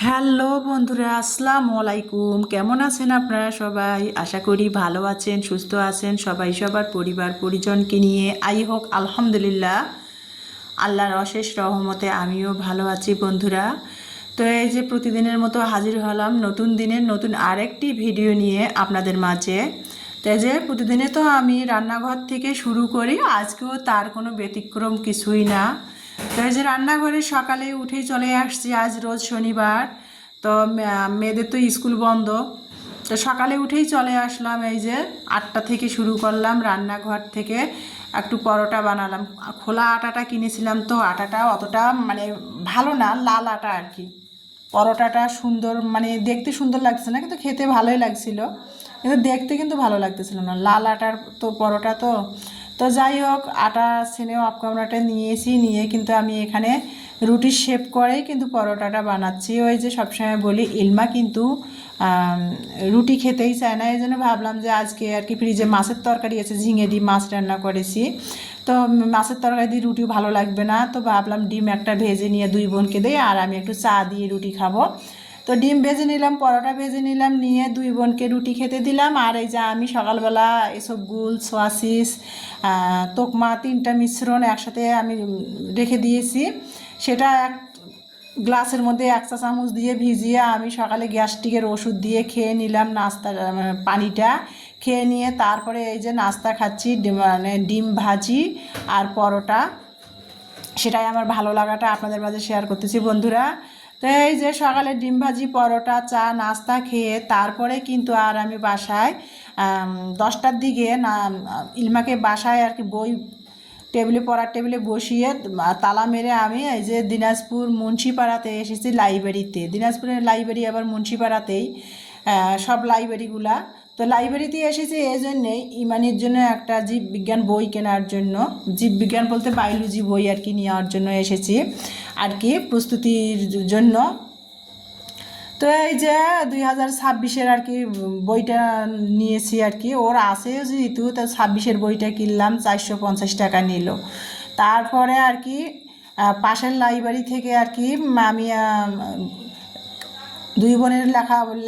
Hello বন্ধুরা, আসসালামু আলাইকুম। কেমন আছেন আপনারা সবাই? আশা করি ভালো আছেন, সুস্থ আছেন। সবাই সবার পরিবার পরিজনকে নিয়ে হোক আলহামদুলিল্লাহ। আল্লাহর অশেষ রহমতে আমিও ভালো আছি বন্ধুরা। তো এই যে প্রতিদিনের মতো হাজির হলাম নতুন দিনের নতুন আরেকটি ভিডিও নিয়ে আপনাদের মাঝে। তো এই যে প্রতিদিনে তো আমি রান্নাঘর থেকে শুরু করি, আজকেও তার কোনো ব্যতিক্রম কিছুই না। তো এই যে রান্নাঘরে সকালে উঠেই চলে আসছি, আজ রোজ শনিবার। তো মেয়েদের তো স্কুল বন্ধ। তো সকালে উঠেই চলে আসলাম, এই যে 8টা থেকে শুরু করলাম রান্নাঘর থেকে। একটু পরোটা বানালাম। খোলা আটাটা কিনেছিলাম, তো আটাটা অতটা মানে ভালো না, লাল আটা আর কি। পরোটাটা সুন্দর, মানে দেখতে সুন্দর লাগছে না, কিন্তু খেতে ভালোই লাগছিল। কিন্তু দেখতে কিন্তু ভালো লাগতেছিল না, লাল আটার তো পরোটা। তো তো যাই হোক, আটা ছেনেও অফ ক্যামেরাটা নিয়েছি, নিয়ে কিন্তু আমি এখানে রুটির শেপ করেই কিন্তু পরোটাটা বানাচ্ছি। ওই যে সবসময় বলি, ইলমা কিন্তু রুটি খেতেই চায় না। এই জন্য ভাবলাম যে আজকে আর কি ফ্রিজে মাছের তরকারি আছে, ঝিঙে দিয়ে মাছ রান্না করেছি। তো মাছের তরকারি দিয়ে রুটিও ভালো লাগবে না, তো ভাবলাম ডিম একটা ভেজে নিয়ে দুই বোনকে দিই, আর আমি একটু চা দিয়ে রুটি খাবো। তো ডিম ভেজে নিলাম, পরোটা ভেজে নিলাম, নিয়ে দুই বোনকে রুটি খেতে দিলাম। আর এই যে আমি সকালবেলা এসব গুল, সোয়াসিস, তোকমা, 3টা মিশ্রণ একসাথে আমি রেখে দিয়েছি। সেটা এক গ্লাসের মধ্যে 1 চা চামচ দিয়ে ভিজিয়ে আমি সকালে গ্যাস্ট্রিকের ওষুধ দিয়ে খেয়ে নিলাম নাস্তার পানিটা। খেয়ে নিয়ে তারপরে এই যে নাস্তা খাচ্ছি, মানে ডিম ভাজি আর পরোটা। সেটাই আমার ভালো লাগাটা আপনাদের মাঝে শেয়ার করতেছি বন্ধুরা। তো এই যে সকালে ডিম ভাজি, পরোটা, চা নাস্তা খেয়ে তারপরে কিন্তু আর আমি বাসায় 10টার দিকে না, ইলমাকে বাসায় আর কি বই টেবিলে, পড়ার টেবিলে বসিয়ে তালা মেরে আমি এই যে দিনাজপুর মুন্সিপাড়াতে এসেছি, লাইব্রেরিতে। দিনাজপুরের লাইব্রেরি আবার মুন্সিপাড়াতেই, সব লাইব্রেরিগুলা। তো লাইব্রেরিতে এসেছি এই জন্যেই, ইমানির জন্য একটা জীববিজ্ঞান বই কেনার জন্য। জীববিজ্ঞান বলতে বায়োলজি বই আর কি নেওয়ার জন্য এসেছি আর কি, প্রস্তুতির জন্য। তো এই যে 2026-এর আর কি বইটা নিয়েছি আর কি, ওর আছে যেহেতু, তো 26-এর বইটা কিনলাম, 450 টাকা নিল। তারপরে আর কি পাশের লাইব্রেরি থেকে আর কি আমি দুই বোনের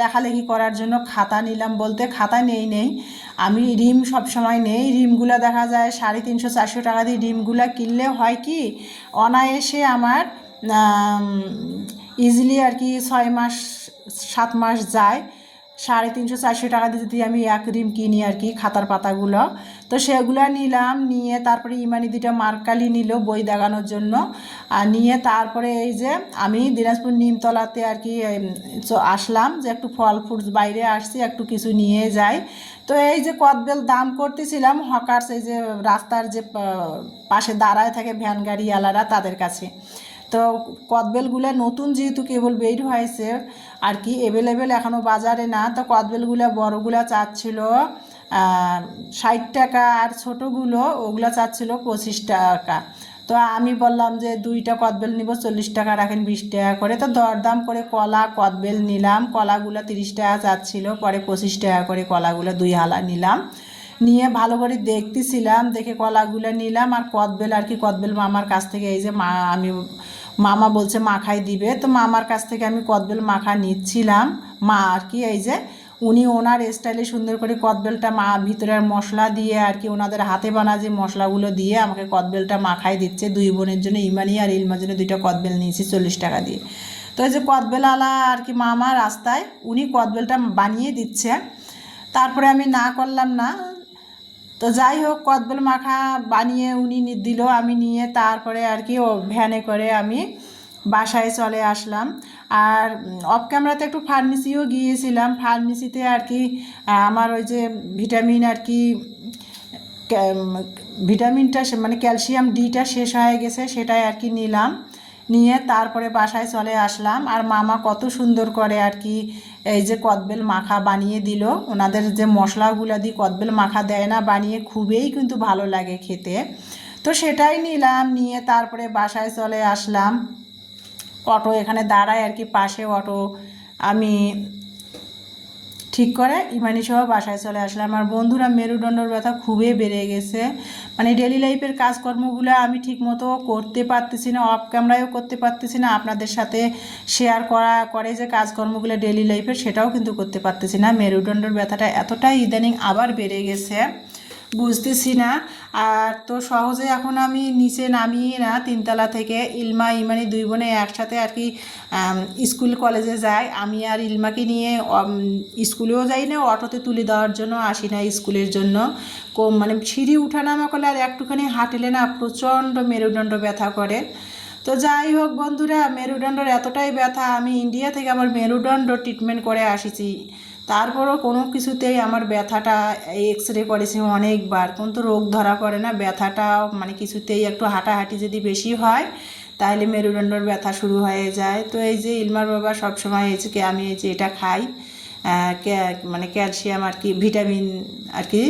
লেখালেখি করার জন্য খাতা নিলাম। বলতে খাতা নেই, আমি রিম সব সময় নেই। রিমগুলো দেখা যায় 350-400 টাকা দিয়ে রিমগুলো কিনলে হয় কি, অনায়াসে আমার ইজিলি আর কি 6 মাস 7 মাস যায়। 350-400 টাকা দিয়ে যদি আমি এক রিম কিনি আর কি, খাতার পাতাগুলো। তো সেগুলো নিলাম, নিয়ে তারপরে ইমানি 2টা মার্কালি নিল বই দেখানোর জন্য। আর নিয়ে তারপরে এই যে আমি দিনাজপুর নিমতলাতে আর কি আসলাম, যে একটু ফল ফ্রুটস বাইরে আসছি, একটু কিছু নিয়ে যাই। তো এই যে কদবেল দাম করতেছিলাম হকার্স, এই যে রাস্তার যে পাশে দাঁড়ায় থাকে ভ্যান গাড়িওয়ালারা, তাদের কাছে। তো কদবেলগুলো নতুন যেহেতু কেবল বের হয়েছে আর কি, অ্যাভেলেবেল এখনও বাজারে না। তো কদবেলগুলো বড়গুলো চাচ্ছিল 60 টাকা, আর ছোটোগুলো ওগুলো চাচ্ছিল 25 টাকা। তো আমি বললাম যে 2টা কদবেল নিব, 40 টাকা রাখেন, 20 টাকা করে। তো দরদাম করে কলা কদবেল নিলাম। কলাগুলো 30 টাকা চাচ্ছিল, পরে 25 টাকা করে কলাগুলো 2 হালা নিলাম। নিয়ে ভালো করে দেখতেছিলাম, দেখে কলাগুলো নিলাম। আর কদবেল আর কি, কদবেল মামার কাছ থেকে এই যে মামা বলছে মাখাই দিবে, তো মামার কাছ থেকে আমি কদবেল মাখা নিচ্ছিলাম। মা আর কি এই যে উনি ওনার স্টাইলে সুন্দর করে কদবেলটা ভিতরের মশলা দিয়ে আর কি, ওনাদের হাতে বানা যে মশলাগুলো দিয়ে আমাকে কদবেলটা মাখাই দিচ্ছে। দুই বোনের জন্য, ইমানি আর ইলমার জন্য 2টা কদবেল নিয়েছি 40 টাকা দিয়ে। তো এই যে কদবেলওয়ালা আর কি মামা রাস্তায়, উনি কদবেলটা বানিয়ে দিচ্ছে। তারপরে আমি না করলাম না। তো যাই হোক, কদবেল মাখা বানিয়ে উনি দিল, আমি নিয়ে তারপরে আর কি ও ভ্যানে করে আমি বাসায় চলে আসলাম। আর অফ ক্যামেরাতে একটু ফার্মেসিও গিয়েছিলাম। ফার্মেসিতে আর কি আমার ওই যে ভিটামিন আর কি, ভিটামিনটা মানে ক্যালসিয়াম ডিটা শেষ হয়ে গেছে, সেটাই আর কি নিলাম। নিয়ে তারপরে বাসায় চলে আসলাম। আর মামা কত সুন্দর করে আর কি এই যে কদবেল মাখা বানিয়ে দিল। ওনাদের যে মশলাগুলো দিয়ে কদবেল মাখা দেয় না বানিয়ে, খুবই কিন্তু ভালো লাগে খেতে। তো সেটাই নিলাম, নিয়ে তারপরে বাসায় চলে আসলাম। অটো এখানে দাঁড়ায় আর কি, পাশে অটো। আমি ঠিক করে ইমানি সহ বাসায় চলে আসলাম। আমার বন্ধুরা মেরুদণ্ডর ব্যথা খুবই বেড়ে গেছে, মানে ডেলি লাইফের কাজকর্মগুলো আমি ঠিকমতো করতে পারতেছি না, অফ ক্যামেরায়ও করতে পারতেছি না, আপনাদের সাথে শেয়ার করে যে কাজকর্মগুলো ডেলি লাইফের সেটাও কিন্তু করতে পারতেছি না। মেরুদণ্ডর ব্যথাটা এতটাই ইদানিং আবার বেড়ে গেছে, বুঝতেছি না। আর তো সহজে এখন আমি নিচে নামিয়ে না, তিনতলা থেকে ইলমা ইমানি দুই বোনে একসাথে আর কি স্কুল কলেজে যাই। আমি আর ইলমাকে নিয়ে স্কুলেও যাই না, অটোতে তুলে দেওয়ার জন্য আসি না স্কুলের জন্য। মানে সিঁড়ি উঠানামা করলে আর একটুখানি হাঁটলে না প্রচণ্ড মেরুদণ্ড ব্যথা করে। তো যাই হোক বন্ধুরা, মেরুদণ্ডর এতটাই ব্যথা, আমি ইন্ডিয়া থেকে আমার মেরুদণ্ড ট্রিটমেন্ট করে আসিছি, তারপরও কোনো কিছুতেই আমার ব্যথাটা এক্স রে করেছি অনেকবার, কিন্তু রোগ ধরা পড়ে না। ব্যথাটা মানে কিছুতেই একটু হাঁটাহাঁটি যদি বেশি হয় তাহলে মেরুদণ্ডর ব্যথা শুরু হয়ে যায়। তো এই যে ইলমার বাবা সবসময় এই যে আমি এই যে এটা খাই, মানে ক্যালসিয়াম আর কি, ভিটামিন আর কি,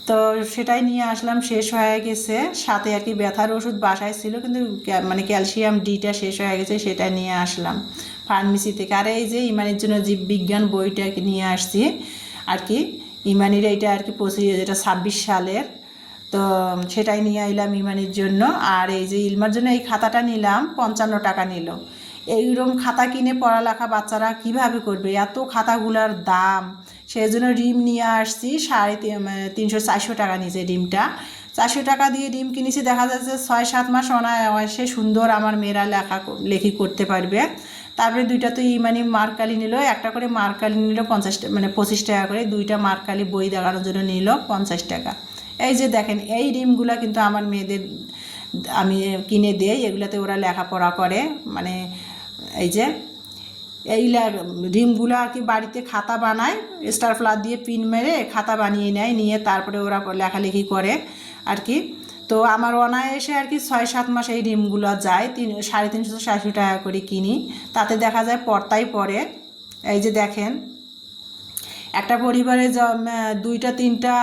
তো সেটাই নিয়ে আসলাম, শেষ হয়ে গেছে। সাথে আর কি ব্যথার ওষুধ বাসায় ছিল, কিন্তু মানে ক্যালসিয়াম ডিটা শেষ হয়ে গেছে, সেটা নিয়ে আসলাম ফার্মেসি থেকে। আর এই যে ইমানির জন্য জীববিজ্ঞান বইটা নিয়ে আসছি আর কি, ইমানির এইটা আর কি যেটা 26 সালের, তো সেটাই নিয়ে আইলাম ইমানির জন্য। আর এই যে ইলমার জন্য এই খাতাটা নিলাম, 55 টাকা নিল। এইরকম খাতা কিনে পড়ালেখা বাচ্চারা কিভাবে করবে, এত খাতাগুলার দাম। সেই জন্য ডিম নিয়ে আসছি, 350-400 টাকা নিয়েছে ডিমটা। 400 টাকা দিয়ে ডিম কিনেছি, দেখা যাচ্ছে 6-7 মাস অনায়াসে সুন্দর আমার মেয়েরা লেখি করতে পারবে। তারপরে দুইটা তো ইমানি মার্কালি নিল, একটা করে মার্কালি নিল 50 মানে 25 টাকা করে, দুইটা মার্কালি বই দেখানোর জন্য নিল 50 টাকা। এই যে দেখেন, এই ডিমগুলা কিন্তু আমার মেয়েদের আমি কিনে দেই, এগুলাতে ওরা লেখাপড়া করে। মানে এই যে এই ডিমগুলো আর কি বাড়িতে খাতা বানায়, স্টার ফ্লার দিয়ে পিন মেরে খাতা বানিয়ে নেয়, নিয়ে তারপরে ওরা লেখালেখি করে আর কি। তো আমার অনায়াসে আর কি 6-7 মাস এই ডিমগুলো যায়, 350-400 টাকা করে কিনি, তাতে দেখা যায় পড়তাই পড়ে। এই যে দেখেন, একটা পরিবারে দুইটা তিনটা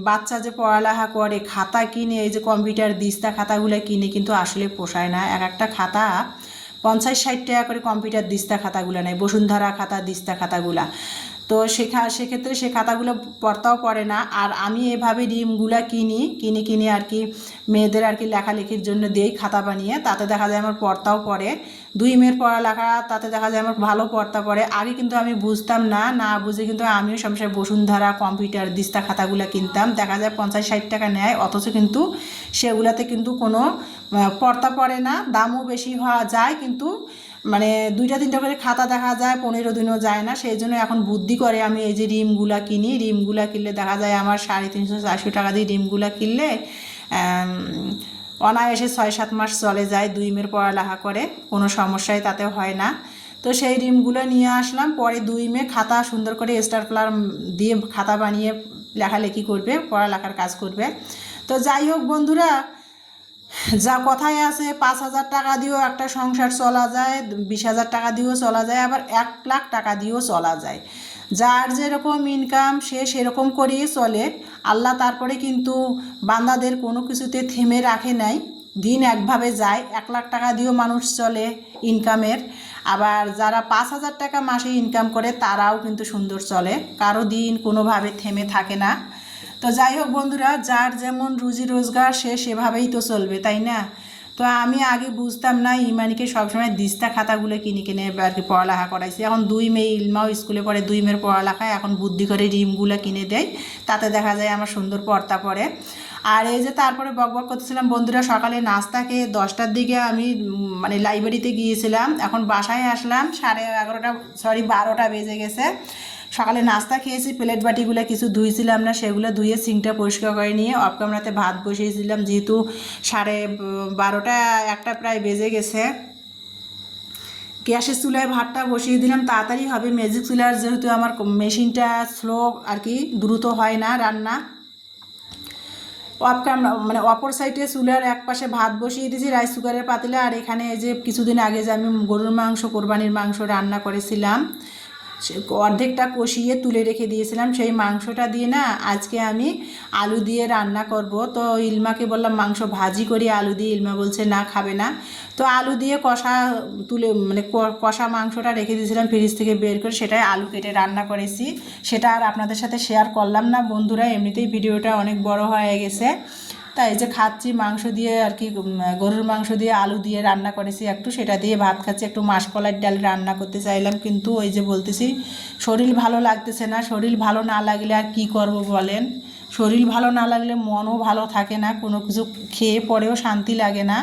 বাচ্চা যে পড়ালেখা করে, খাতা কিনে এই যে কম্পিউটার দিস্তা খাতাগুলো কিনে কিন্তু আসলে পোষায় না। এক একটা খাতা 50-60 টাকা করে কম্পিউটার দিস্তা খাতাগুলো নেয়, বসুন্ধরা খাতা দিস্তা খাতাগুলা। তো সেক্ষেত্রে সে খাতাগুলো পড়তাও পড়ে না। আর আমি এভাবে ডিমগুলা কিনে আর কি মেয়েদের আর কি লেখালেখির জন্য দেই খাতা বানিয়ে, তাতে দেখা যায় আমার পড়তাও পড়ে। দুই মেয়ের পড়ালেখা তাতে দেখা যায় আমার ভালো পড়তা পড়ে। আগে কিন্তু আমি বুঝতাম না বুঝে কিন্তু আমিও সবসময় বসুন্ধরা কম্পিউটার দিস্তা খাতাগুলো কিনতাম, দেখা যায় 50-60 টাকা নেয়, অথচ কিন্তু সেগুলাতে কিন্তু কোনো পড়তা পড়ে না, দামও বেশি হওয়া যায়, কিন্তু মানে দুইটা তিনটা করে খাতা দেখা যায়, 15 দিনও যায় না। সেই জন্য এখন বুদ্ধি করে আমি এই যে ডিমগুলা কিনি, ডিমগুলা কিনলে দেখা যায় আমার 350-400 টাকা দিয়ে ডিমগুলা কিনলে অনায়াসে 6-7 মাস চলে যায়, দুই মেয়ের পড়ালেখা করে, কোনো সমস্যাই তাতে হয় না। তো সেই ডিমগুলো নিয়ে আসলাম, পরে দুই মেয়ে খাতা সুন্দর করে স্টার প্লার দিয়ে খাতা বানিয়ে লেখালেখি করবে, পড়ালেখার কাজ করবে। তো যাই হোক বন্ধুরা, যা কথায় আছে 5,000 টাকা দিয়েও একটা সংসার চলা যায়, 20,000 টাকা দিয়েও চলা যায়, আবার 1 লাখ টাকা দিয়েও চলা যায়। যার যেরকম ইনকাম সে সেরকম করেই চলে। আল্লাহ তারপরে কিন্তু বান্দাদের কোনো কিছুতে থেমে রাখে নাই, দিন একভাবে যায়। 1 লাখ টাকা দিয়েও মানুষ চলে ইনকামের, আবার যারা 5,000 টাকা মাসে ইনকাম করে তারাও কিন্তু সুন্দর চলে, কারো দিন কোনোভাবে থেমে থাকে না। তো যাই হোক বন্ধুরা, যার যেমন রুজি রোজগার সে সেভাবেই তো চলবে, তাই না? তো আমি আগে বুঝতাম না, ইমানিকে সবসময় দিস্তা খাতাগুলো কিনে আর কি পড়ালেখা করাইছি। এখন দুই মেয়ে, ইলমাও স্কুলে পড়ে, দুই মেয়ের পড়ালেখায় এখন বুদ্ধি করে ডিমগুলো কিনে দেয়, তাতে দেখা যায় আমার সুন্দর পড়তা পড়ে। আর এই যে তারপরে বকবক করতেছিলাম বন্ধুরা, সকালে নাস্তা খেয়ে 10টার দিকে আমি মানে লাইব্রেরিতে গিয়েছিলাম, এখন বাসায় আসলাম 12টা বেজে গেছে। সকালে নাস্তা খেয়েছি, প্লেট বাটিগুলো কিছু ধুইছিলাম না, সেগুলো ধুয়ে সিঙ্কটা পরিষ্কার করে নিয়ে অফ ক্যামেরাতে ভাত বসিয়েছিলাম, যেহেতু 12:30 1টা প্রায় বেজে গেছে। গ্যাসের চুলায় ভাতটা বসিয়ে দিলাম, তাড়াতাড়ি হবে। ম্যাজিক চুলার যেহেতু আমার মেশিনটা স্লো আর কি, দ্রুত হয় না রান্না। মানে অপর সাইডে চুলার এক পাশে ভাত বসিয়ে দিয়েছি রাইস কুকারের পাতিলে। আর এখানে এই যে কিছুদিন আগে যে আমি গরুর মাংস, কোরবানির মাংস রান্না করেছিলাম, অর্ধেকটা কষিয়ে তুলে রেখে দিয়েছিলাম। সেই মাংসটা দিয়ে না আজকে আমি আলু দিয়ে রান্না করব। তো ইলমাকে বললাম মাংস ভাজি করি আলু দিয়ে, ইলমা বলছে না খাবে না। তো আলু দিয়ে কষা তুলে মানে কষা মাংসটা রেখে দিয়েছিলাম ফ্রিজ থেকে বের করে, সেটাই আলু কেটে রান্না করেছি। সেটা আর আপনাদের সাথে শেয়ার করলাম না বন্ধুরা, এমনিতেই ভিডিওটা অনেক বড় হয়ে গেছে। তাই এই যে খাচ্ছি মাংস দিয়ে আর কি, গরুর মাংস দিয়ে আলু দিয়ে রান্না করেছি একটু, সেটা দিয়ে ভাত খাচ্ছি। একটু মাসকলাইয়ের ডাল রান্না করতে চাইলাম, কিন্তু ওই যে বলতেছি শরীর ভালো লাগতেছে না। শরীর ভালো না লাগলে আর কি করব বলেন? শরীর ভালো না লাগলে মনও ভালো থাকে না, কোনো কিছু খেয়ে পরেও শান্তি লাগে না।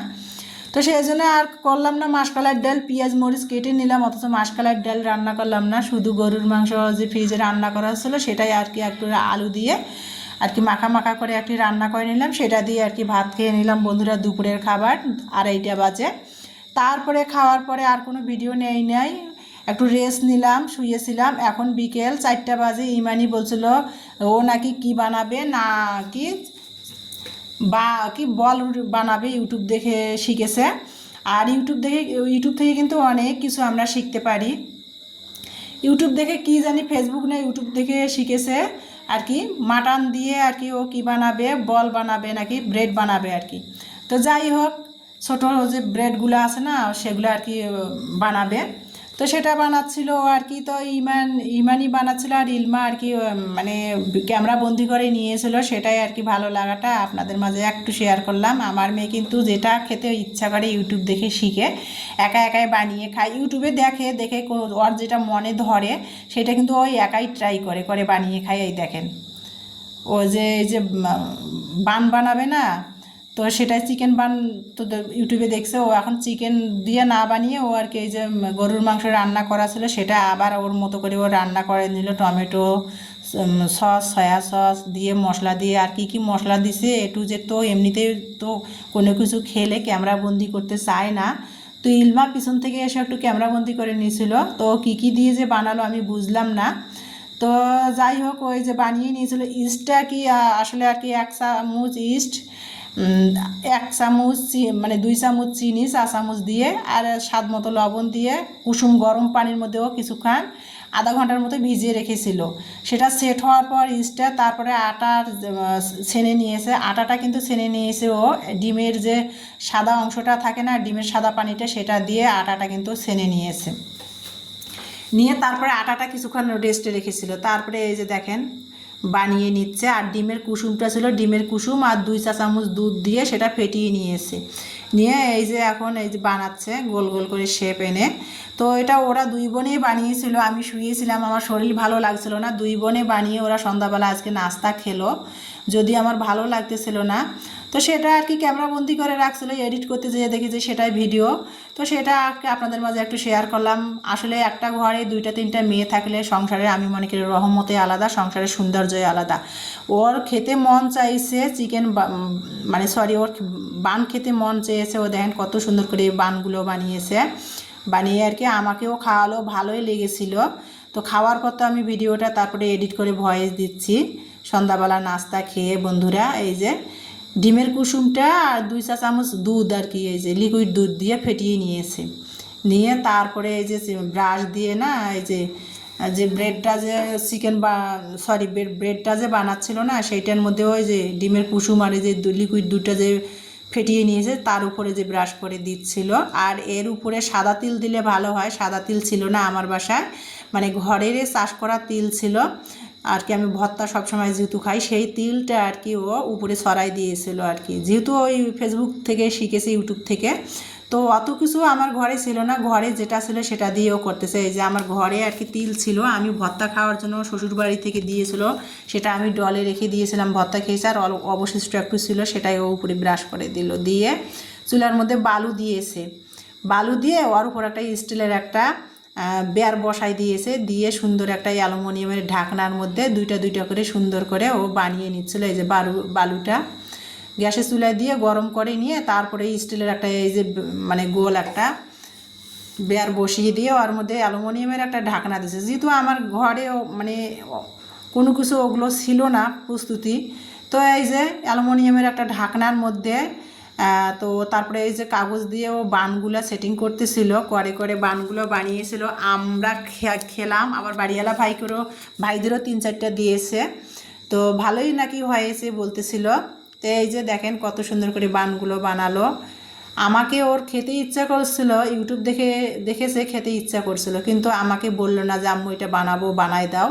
তো সেই জন্য আর করলাম না মাসকলাইয়ের ডাল, পেঁয়াজ মরিচ কেটে নিলাম, অথচ মাসকলাইয়ের ডাল রান্না করলাম না। শুধু গরুর মাংস যে ফ্রিজে রান্না করা ছিল সেটাই আর কি একটু আলু দিয়ে আর কি মাখা মাখা করে একটি রান্না করে নিলাম, সেটা দিয়ে আর কি ভাত খেয়ে নিলাম বন্ধুরা। দুপুরের খাবার 2:30 বাজে। তারপরে খাওয়ার পরে আর কোনো ভিডিও নেই নাই, একটু রেস্ট নিলাম, শুয়েছিলাম। এখন বিকেল 4টা বাজে। ইমানি বলছিল ও নাকি কি বানাবে না কি বল বানাবে, ইউটিউব দেখে শিখেছে। আর ইউটিউব থেকে কিন্তু অনেক কিছু আমরা শিখতে পারি। ইউটিউব দেখে কি জানি, ফেসবুক না ইউটিউব দেখে শিখেছে আর কি মাটন দিয়ে আর কি ও কি বানাবে, বল বানাবে নাকি ব্রেড বানাবে আর কি। তো যাই হোক, ছোটো যে ব্রেডগুলো আছে না সেগুলো আর কি বানাবে। তো সেটা বানাচ্ছিল আর কি। তো ইমানি বানাচ্ছিল আর ইলমা আর কি মানে ক্যামেরা বন্দি করে নিয়েছিল। সেটাই আর কি ভালো লাগাটা আপনাদের মাঝে একটু শেয়ার করলাম। আমার মেয়ে কিন্তু যেটা খেতে ইচ্ছা করে ইউটিউব দেখে শিখে একাই বানিয়ে খায়। ইউটিউবে দেখে দেখে ওর যেটা মনে ধরে সেটা কিন্তু ওই একাই ট্রাই করে বানিয়ে খায়। এই দেখেন ও যে এই যে বান বানাবে না, তো সেটাই চিকেন বান তো ইউটিউবে দেখছে। ও এখন চিকেন দিয়ে না বানিয়ে ও আর কি এই যে গরুর মাংস রান্না করা ছিল সেটা আবার ওর মতো করে ও রান্না করে নিল। টমেটো সস, সয়া সস দিয়ে মশলা দিয়ে আর কি মশলা দিছে একটু যে, তো এমনিতেই তো কোনো কিছু খেলে ক্যামেরাবন্দি করতে চায় না। তো ইলমা পিছন থেকে এসে একটু ক্যামেরাবন্দি করে নিয়েছিল। তো কি দিয়ে যে বানালো আমি বুঝলাম না। তো যাই হোক, ওই যে বানিয়ে নিয়েছিল। ইস্টটা কি আসলে আর কি 1 চামচ ইস্ট, 1 চামচ মানে 2 চামচ চিনি, 4 চামচ দিয়ে আর স্বাদ মতো লবণ দিয়ে কুসুম গরম পানির মধ্যেও কিছুক্ষণ আধা ঘন্টার মতো ভিজিয়ে রেখেছিল। সেটা সেট হওয়ার পর ইস্টটা তারপরে আটার ছেনে নিয়েছে। আটাটা কিন্তু ছেনে নিয়েছে ও ডিমের যে সাদা অংশটা থাকে না, ডিমের সাদা পানিটা, সেটা দিয়ে আটাটা কিন্তু ছেনে নিয়েছে। নিয়ে তারপরে আটাটা কিছুক্ষণ রেস্টে রেখেছিল। তারপরে এই যে দেখেন বানিয়ে নিচ্ছে। আর ডিমের কুসুমটা ছিল, ডিমের কুসুম আর 2 চা চামচ দুধ দিয়ে সেটা ফেটিয়ে নিয়েছে। নিয়ে এই যে এখন এই যে বানাচ্ছে গোল গোল করে শেপ এনে। তো এটা ওরা 2 বোনেই বানিয়েছিল, আমি শুয়েছিলাম, আমার শরীর ভালো লাগছিল না। 2 বোনে বানিয়ে ওরা সন্ধ্যাবেলা আজকে নাস্তা খেলো, যদি আমার ভালো লাগতেছিল না। তো সেটা আর কি ক্যামেরাবন্দি করে রাখছিল, এডিট করতে যেয়ে দেখি যে সেটাই ভিডিও। তো সেটা আপনাদের মাঝে একটু শেয়ার করলাম। আসলে একটা ঘরে 2টা 3টা মেয়ে থাকলে সংসারে আমি মনে করি রহমতে আলাদা, সংসারের সৌন্দর্যই আলাদা। ওর খেতে মন চাইছে চিকেন মানে সরি ওর বান খেতে মন চেয়েছে। ও দেখেন কত সুন্দর করে বানগুলো বানিয়েছে, বানিয়ে আর কি আমাকেও খাওয়ালো, ভালোই লেগেছিল। তো খাওয়ার পর তো আমি ভিডিওটা তারপরে এডিট করে ভয়েস দিচ্ছি। সন্ধ্যাবেলা নাস্তা খেয়ে বন্ধুরা এই যে ডিমের কুসুমটা আর 2 চা চামচ দুধ আর কি এই যে লিকুইড দুধ দিয়ে ফেটিয়ে নিয়েছে। নিয়ে তারপরে এই যে ব্রাশ দিয়ে না এই যে ব্রেডটা যে চিকেন বা সরি ব্রেডটা যে বানাচ্ছিল না সেইটার মধ্যে ওই যে ডিমের কুসুম আর এই যে লিকুইড দুধটা যে ফেটিয়ে নিয়েছে তার উপরে যে ব্রাশ করে দিচ্ছিল। আর এর উপরে সাদা তিল দিলে ভালো হয়, সাদা তিল ছিল না আমার বাসায়, মানে ঘরের চাষ করা তিল ছিল আর কি। আমি ভর্তা সবসময় যেহেতু খাই, সেই তিলটা আর কি ও উপরে ছড়াই দিয়েছিল আর কি। যেহেতু ওই ফেসবুক থেকে শিখেছি, ইউটিউব থেকে, তো অত কিছু আমার ঘরে ছিল না, ঘরে যেটা ছিল সেটা দিয়েও করতেছে। এই যে আমার ঘরে আর কি তিল ছিল, আমি ভর্তা খাওয়ার জন্য শ্বশুরবাড়ি থেকে দিয়েছিল, সেটা আমি ডলে রেখে দিয়েছিলাম, ভর্তা খেয়েছি। আর অবশিষ্ট একটু ছিল সেটাই ও উপরে ব্রাশ করে দিল, দিয়ে চুলার মধ্যে বালু দিয়েছে। বালু দিয়ে ওর উপর একটা স্টিলের একটা বেয়ার বসাই দিয়েছে, দিয়ে সুন্দর একটা অ্যালুমিনিয়ামের ঢাকনার মধ্যে 2টা করে সুন্দর করে ও বানিয়ে নিচ্ছিল। এই যে বালুটা গ্যাসের চুলায় দিয়ে গরম করে নিয়ে তারপরে স্টিলের একটা এই যে মানে গোল একটা বেয়ার বসিয়ে দিয়ে ওর মধ্যে অ্যালুমিনিয়ামের একটা ঢাকনা দিয়েছে। যেহেতু আমার ঘরে মানে কোনো কিছু ওগুলো ছিল না প্রস্তুতি, তো এই যে অ্যালুমিনিয়ামের একটা ঢাকনার মধ্যে তো তারপরে এই যে কাগজ দিয়ে ও বানগুলো সেটিং করতেছিল, করে করে বানগুলো বানিয়েছিল। আমরা খেলাম, আবার বাড়িওয়ালা ভাইদেরও 3-4টা দিয়েছে। তো ভালোই নাকি হয়েছে বলতেছিল। তো এই যে দেখেন কত সুন্দর করে বানগুলো বানালো। আমাকে ওর খেতে ইচ্ছা করছিল, ইউটিউব দেখেছে, খেতে ইচ্ছা করছিল, কিন্তু আমাকে বললো না যে আম্মু এটা বানাবো, বানাই দাও।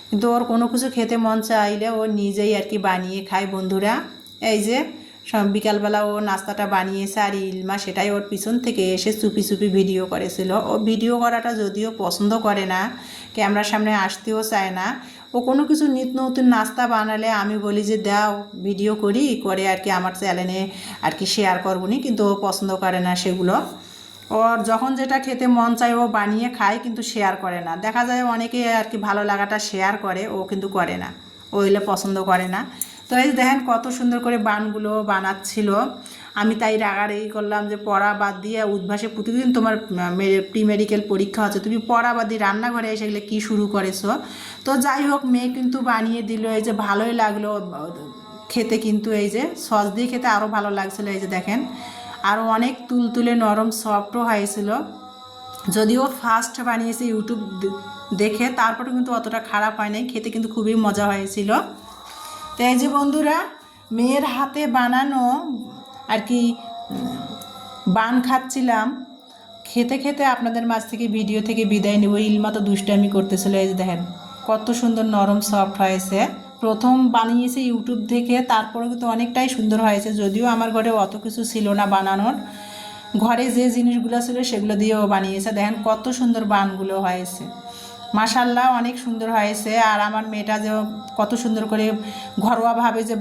কিন্তু ওর কোনো কিছু খেতে মন চাইলে ও নিজেই আর কি বানিয়ে খায় বন্ধুরা। এই যে সব বিকালবেলা ও নাস্তাটা বানিয়েছে, আর ইলমা সেটাই ওর পিছন থেকে এসে চুপি চুপি ভিডিও করেছিল। ও ভিডিও করাটা যদিও পছন্দ করে না, ক্যামেরার সামনে আসতেও চায় না। ও কোনো কিছু নিত্য নতুন নাস্তা বানালে আমি বলি যে দাও ভিডিও করি, করে আর কি আমার চ্যানেলে আর কি শেয়ার করবনি, কিন্তু ও পছন্দ করে না সেগুলো। ওর যখন যেটা খেতে মন চায় ও বানিয়ে খায়, কিন্তু শেয়ার করে না। দেখা যায় অনেকে আর কি ভালো লাগাটা শেয়ার করে, ও কিন্তু করে না, ও এলে পছন্দ করে না। তো এই দেখেন কত সুন্দর করে বানগুলো বানাচ্ছিল। আমি তাই রাগারাগি করলাম যে পড়া বাদ দিয়ে উদ্ভাসে প্রতিদিন তোমার প্রি মেডিকেল পরীক্ষা আছে, তুমি পড়া বাদ দিয়ে রান্নাঘরে এসে গেলে কী শুরু করেছো। তো যাই হোক, মেয়ে কিন্তু বানিয়ে দিল। এই যে ভালোই লাগলো খেতে, কিন্তু এই যে সস দিয়ে খেতে আরও ভালো লাগছিলো। এই যে দেখেন আরও অনেক তুলতুলে নরম সফটও হয়েছিল। যদিও ফার্স্ট বানিয়েছে ইউটিউব দেখে, তারপরে কিন্তু অতটা খারাপ হয় নাই, খেতে কিন্তু খুবই মজা হয়েছিল। তো এই যে বন্ধুরা, মেয়ের হাতে বানানো আর কি বান খাচ্ছিলাম। খেতে খেতে আপনাদের মাঝ থেকে ভিডিও থেকে বিদায় নেব। ইলমা তো দুষ্টামি করতেছিল। এই যে দেখেন কত সুন্দর নরম সফট হয়েছে। প্রথম বানিয়েছি ইউটিউব থেকে, তারপরে কিন্তু অনেকটাই সুন্দর হয়েছে। যদিও আমার ঘরে অত কিছু ছিল না বানানোর, ঘরে যে জিনিসগুলো ছিল সেগুলো দিয়েও বানিয়েছে। দেখেন কত সুন্দর বানগুলো হয়েছে, মাশাল্লাহ অনেক সুন্দর হয়েছে। আর আমার মেয়েটা যে কত সুন্দর করে ঘরোয়াভাবে যে